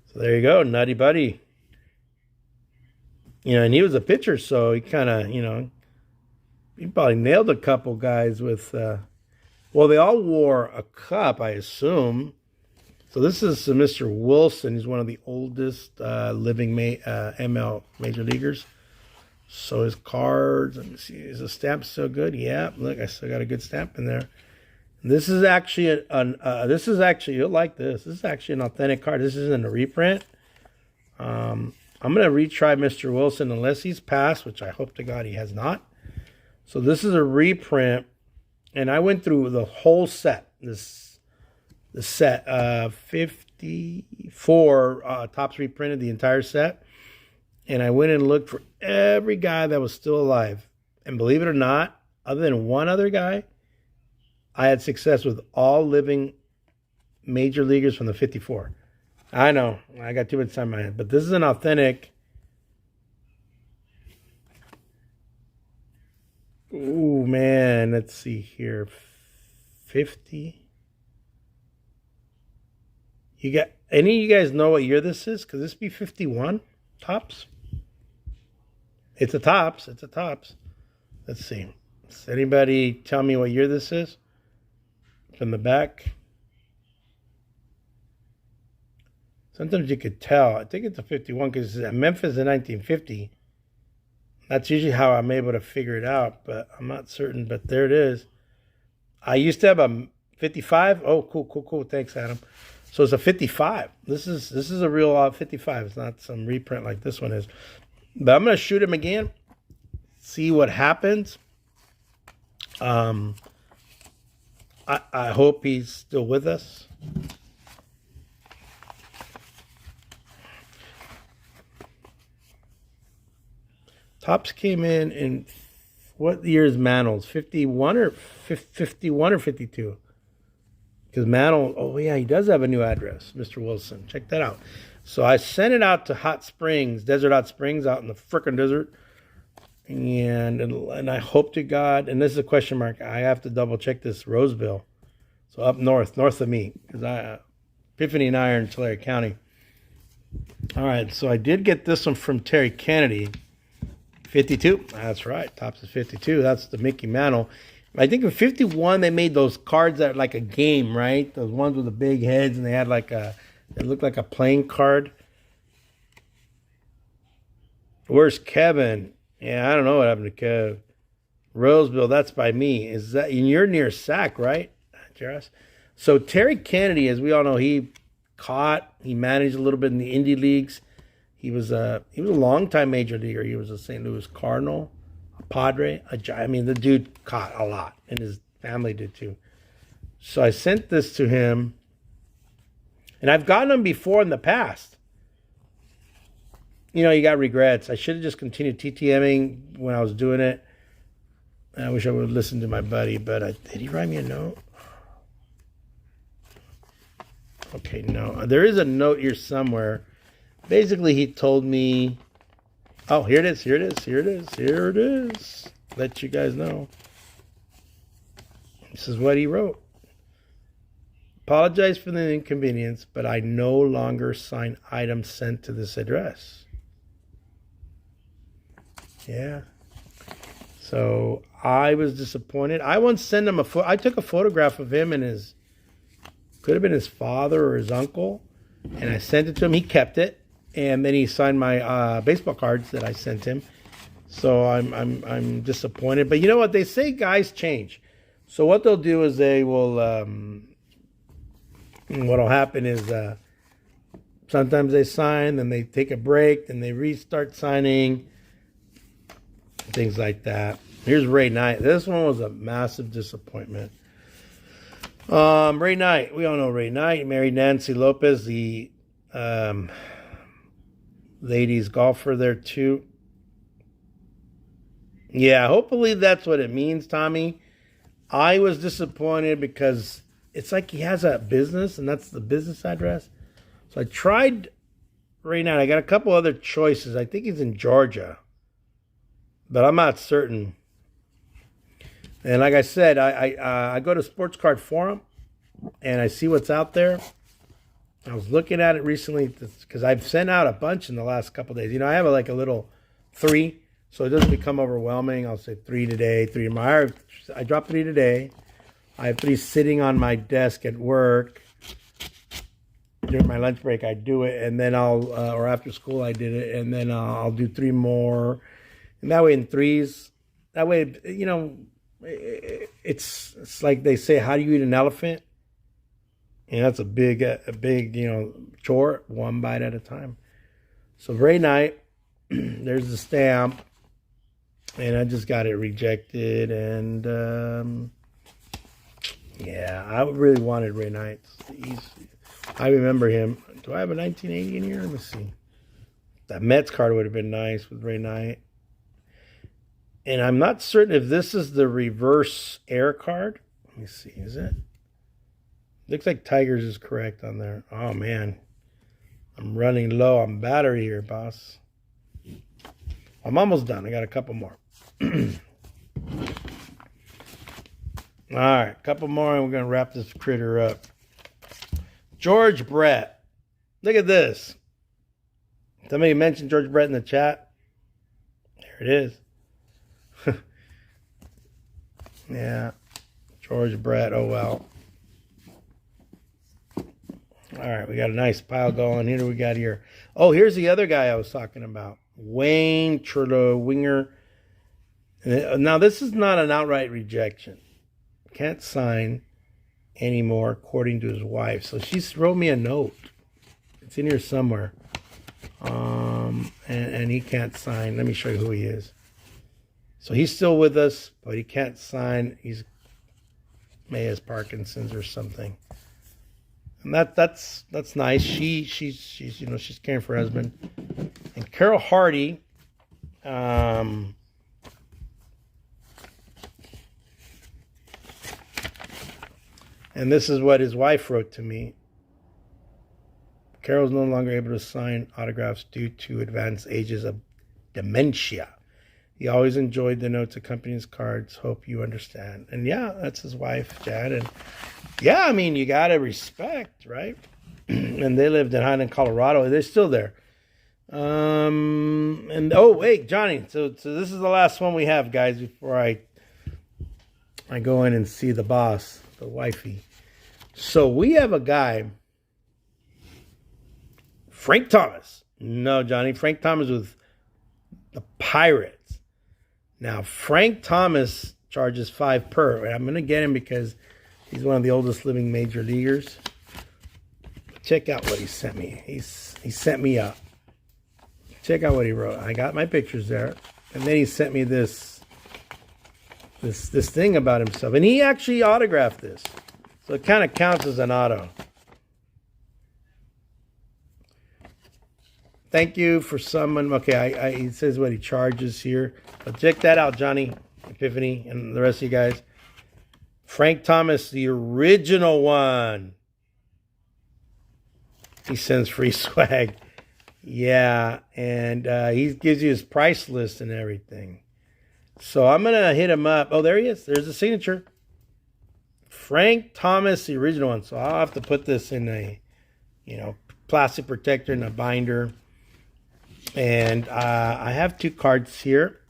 So there you go, Nutty Buddy. And he was a pitcher, so he kind of, he probably nailed a couple guys with, well, they all wore a cup, I assume. So this is Mr. Wilson. He's one of the oldest living ML major leaguers. So his cards, let me see, is the stamp still good? Yeah, look, I still got a good stamp in there. This is actually this is actually, you'll like this. This is actually an authentic card. This isn't a reprint. I'm gonna retry Mr. Wilson unless he's passed, which I hope to God he has not. So this is a reprint, and I went through the whole set. The set 54 Topps reprinted the entire set, and I went and looked for every guy that was still alive. And believe it or not, other than one other guy, I had success with all living major leaguers from the 54. I know, I got too much time in my head, but this is an authentic. Ooh, man, let's see here. 50. You got any of you guys know what year this is? Could this be 51 Topps? It's a Topps. It's a Topps. Let's see. Does anybody tell me what year this is? From the back. Sometimes you could tell. I think it's a 51 because Memphis in 1950. That's usually how I'm able to figure it out, but I'm not certain. But there it is. I used to have a 55. Oh, cool. Thanks, Adam. So it's a 55. This is a real 55. It's not some reprint like this one is. But I'm going to shoot him again. See what happens. I hope he's still with us. Topps came in what year is Mantle's? 51 or 52? Because Mantle, oh yeah, he does have a new address, Mr. Wilson. Check that out. So I sent it out to Hot Springs, Desert Hot Springs, out in the frickin' desert. And I hope to God, and this is a question mark, I have to double check this Roseville. So up north of me, because Epiphany and I are in Tulare County. All right, so I did get this one from Terry Kennedy. 52. That's right. Topps is 52. That's the Mickey Mantle. I think in 51 they made those cards that like a game, right? Those ones with the big heads, and they had like it looked like a playing card. Where's Kevin? Yeah, I don't know what happened to Kev. Roseville, that's by me. Is that, and you're near Sac, right, Jaros? So Terry Kennedy, as we all know, he managed a little bit in the indie leagues. He was a long-time major leaguer. He was a St. Louis Cardinal, a Padre, I mean, the dude caught a lot, and his family did too. So I sent this to him, and I've gotten them before in the past. You know, you got regrets. I should have just continued TTMing when I was doing it. I wish I would have listened to my buddy, but did he write me a note? Okay, no. There is a note here somewhere. Basically, he told me, oh, here it is. Let you guys know. This is what he wrote. Apologize for the inconvenience, but I no longer sign items sent to this address. Yeah. So I was disappointed. I once sent him I took a photograph of him and could have been his father or his uncle, and I sent it to him. He kept it. And then he signed my baseball cards that I sent him. So I'm disappointed. But you know what? They say guys change. So what they'll do is they will, what'll happen is sometimes they sign, then they take a break, then they restart signing, things like that. Here's Ray Knight. This one was a massive disappointment. Ray Knight. We all know Ray Knight. He married Nancy Lopez, the ladies golfer there too. Yeah, hopefully that's what it means, Tommy. I was disappointed because it's like he has a business, and that's the business address. So I tried right now. I got a couple other choices. I think he's in Georgia, but I'm not certain. And like I said, I go to Sports Card Forum, and I see what's out there. I was looking at it recently because I've sent out a bunch in the last couple of days. You know, I have a little 3, so it doesn't become overwhelming. I'll say 3 today, 3 tomorrow. I dropped 3 today. I have 3 sitting on my desk at work. During my lunch break, I do it, and then or after school, I did it, and then I'll do 3 more. And that way in threes, that way, you know, it's like they say, how do you eat an elephant? And that's a big, chore, one bite at a time. So very nice. There's the stamp. And I just got it rejected. And, yeah, I really wanted Ray Knight. I remember him. Do I have a 1980 in here? Let me see. That Mets card would have been nice with Ray Knight. And I'm not certain if this is the reverse air card. Let me see. Is it? Looks like Tigers is correct on there. Oh, man. I'm running low on battery here, boss. I'm almost done. I got a couple more. All right. A couple more and we're going to wrap this critter up. George Brett. Look at this. Somebody mentioned George Brett in the chat. There it is. Yeah. George Brett. Oh, well. All right. We got a nice pile going. Here we got here. Oh, here's the other guy I was talking about. Wayne Trudeau, winger. Now, this is not an outright rejection. Can't sign anymore, according to his wife. So she wrote me a note. It's in here somewhere. And he can't sign. Let me show you who he is. So he's still with us, but he can't sign. He's may has Parkinson's or something. And that's nice. She's caring for her husband. And Carol Hardy, and this is what his wife wrote to me. Carol's no longer able to sign autographs due to advanced ages of dementia. He always enjoyed the notes accompanying his cards. Hope you understand. And yeah, that's his wife, Jad. And yeah, I mean, you got to respect, right? And they lived in Highland, Colorado. They're still there. And oh, wait, Johnny. So this is the last one we have, guys, before I go in and see the boss, the wifey. So we have a guy, Frank Thomas. No, Johnny. Frank Thomas with the Pirates. Now, Frank Thomas charges $5 per. I'm going to get him because he's one of the oldest living major leaguers. Check out what he sent me. He sent me up. Check out what he wrote. I got my pictures there. And then he sent me this thing about himself. And he actually autographed this. So it kind of counts as an auto. Thank you for someone. Okay, he says what he charges here. But check that out, Johnny, Epiphany, and the rest of you guys. Frank Thomas, the original one. He sends free swag. Yeah, and he gives you his price list and everything. So I'm going to hit him up. Oh, there he is. There's the signature. Frank Thomas, the original one. So I'll have to put this in a, plastic protector and a binder. And I have 2 cards here.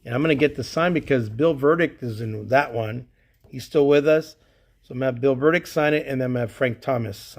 And I'm going to get the sign because Bill Verdict is in that one. He's still with us. So I'm going to have Bill Verdict sign it, and then I'm going to have Frank Thomas sign it.